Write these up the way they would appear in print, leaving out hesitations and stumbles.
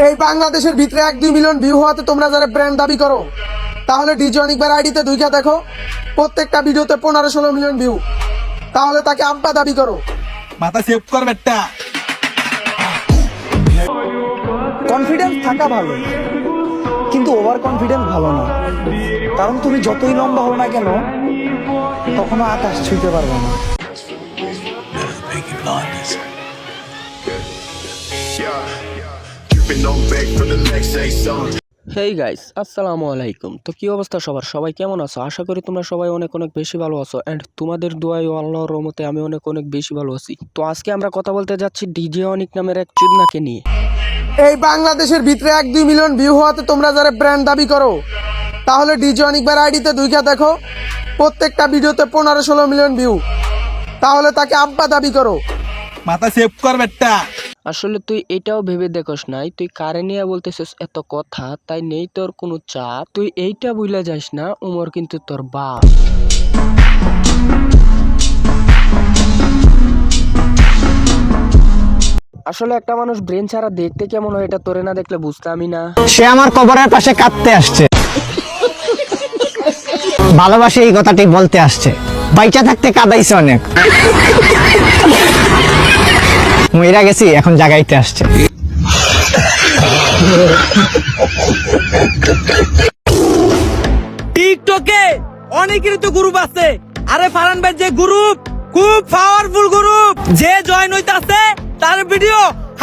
এই বাংলাদেশের ভিতরে 1-2 মিলিয়ন ভিউ হওয়াতে তোমরা যারা ব্র্যান্ড দাবি করো, তাহলে ডিজে অনিকবার আইডিতে ঢুকে দেখো প্রত্যেকটা ভিডিওতে 15-16 মিলিয়ন ভিউ। তাহলে তাকে আব্বা দাবি করো। মাথা সেভ কর বেটা। কনফিডেন্স থাকা ভালো, কিন্তু ওভার কনফিডেন্স ভালো না। কারণ তুমি যতই লম্বা হও না কেন, কখনো আকাশ ছুঁতে পারবে না। হেই গাইস, আসসালামু আলাইকুম। তো কি অবস্থা সবার? সবাই কেমন আছো? আশা করি তোমরা সবাই অনেক বেশি ভালো আছো এন্ড তোমাদের দোয়ায় ও আল্লাহর রহমতে আমি অনেক বেশি ভালো আছি। তো আজকে আমরা কথা বলতে যাচ্ছি ডিজে অনিক নামের এক চুদনাকে নিয়ে। এই বাংলাদেশের ভিতরে 1-2 মিলিয়ন ভিউ হওয়াতে তোমরা যারা ব্র্যান্ড দাবি করো, তাহলে ডিজে অনিকবার আইডিতে ঢুকে দেখো প্রত্যেকটা ভিডিওতে 15-16 মিলিয়ন ভিউ। তাহলে তাকে আব্বা দাবি করো। মাথা সেভ কর বেটা। আসলে তুই এটাও ভেবে দেখোস নাই, তুই কারে নিয়ে বলতেছিস এত কথা, তাই নেই তোর কোনো চাপ। তুই এইটা ভুলে যাস না, উমর কিন্তু তোর বাপ। আসলে একটা মানুষ ব্রেন ছাড়া দেখতে কেমন হয় এটা তোরে না দেখলে বুঝতামই না। সে আমার কবরের পাশে কাঁদতে আসছে, ভালোবাসে এই কথাটি বলতে আসছে। বাইচা থাকতে কাঁদাইছে অনেক, মইরা গেছি এখন জাগাইতে আসছে। টিকটকে অনেকেরই তো গ্রুপ আছে। আরে ফারান ভাই, যে গ্রুপ খুব পাওয়ারফুল গ্রুপ, যে জয়েন হইতাছে তার ভিডিও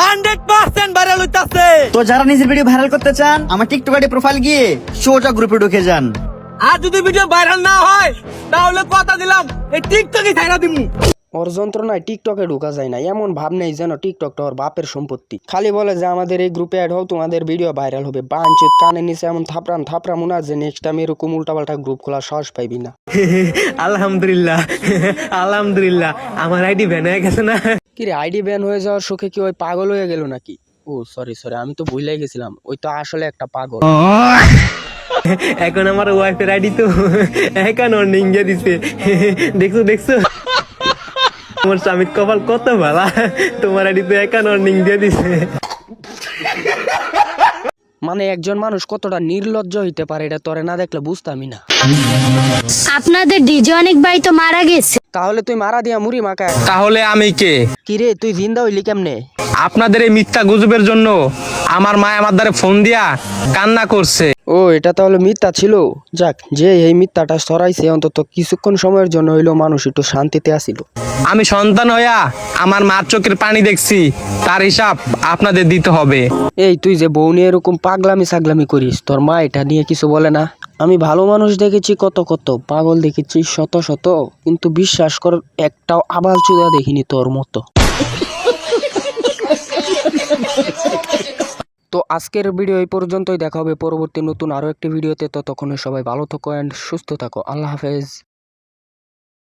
100% ভাইরাল হইতাছে। তো যারা নিজের ভিডিও ভাইরাল করতে চান, আমার টিকটক আইডি প্রোফাইল গিয়ে সোজা গ্রুপে ঢুকে যান। আর যদি ভিডিও ভাইরাল না হয় তাহলে কথা দিলাম এই টিকটকে ছাইরা দিমু। ওর যন্ত্রণায় টিকটকে ঢোকা যায় না, এমন ভাব নেই যেন টিকটকটা ওর বাপের সম্পত্তি। খালি বলে যে আমাদের এই গ্রুপে অ্যাড হও, তোমাদের ভিডিও ভাইরাল হবে। বাঞ্চুত কানে নিচে এমন থাপড়াম না যে নেক্সট টাইম এরকম উল্টাপাল্টা গ্রুপ খোলা সাহস পাইবি না। আলহামদুলিল্লাহ আলহামদুলিল্লাহ, আমার আইডি ব্যান হয়ে গেছে না। কিরে, আইডি ব্যান হয়ে যাওয়ার শোকে কি ওই পাগল হয়ে গেল নাকি? ও সরি, আমি তো ভুলেই গেছিলাম, ওই তো আসলে একটা পাগল। এখন আমার ওয়াইফের আইডি তো এখন অর্নিং দিয়ে দিছে। দেখছো তোমার স্বামীর কপাল কত ভালো, তোমার আইডি তো এখন অর্নিং দিয়ে দিছে। মানে একজন মানুষ কতটা নির্লজ্জ হইতে পারে এটা তোরে না দেখলে বুঝতামই না। আপনাদের ডিজে অনেক ভাই তো মারা গেছে। তাহলে তুই মারা দিয়া মুড়ি মাখা। তাহলে আমি কে? কিরে, তুই জিন্দা হইলি কেমনে? আপনাদের এই মিথ্যা গুজবের জন্য আমার মা আমার দ্বারে ফোন দিয়া কান্না করছে। ও, এটা তাহলে মিথ্যা ছিল। যাক, যে এই মিথ্যাটা সরাইছে অন্তত কিছুক্ষণ সময়ের জন্য হইলেও মানুষ একটু শান্তিতে আসিল। আমি সন্তান হইয়া আমার মার চোখের পানি দেখছি, তার হিসাব আপনাদের দিতে হবে। এই তুই যে বউ নিয়ে এরকম পাগলামি সাগলামি করিস, তোর মা এটা নিয়ে কিছু বলে না? আমি ভালো মানুষ দেখেছি কত পাগল দেখেছি শত, কিন্তু বিশ্বাস কর একটাও আবাল চুদা দেখিনি তোর মতো। তো আজকের ভিডিও এই পর্যন্তই, দেখা হবে পরবর্তী নতুন আরো একটি ভিডিওতে। ততক্ষণে সবাই ভালো থাকো এন্ড সুস্থ থাকো। আল্লাহ হাফেজ।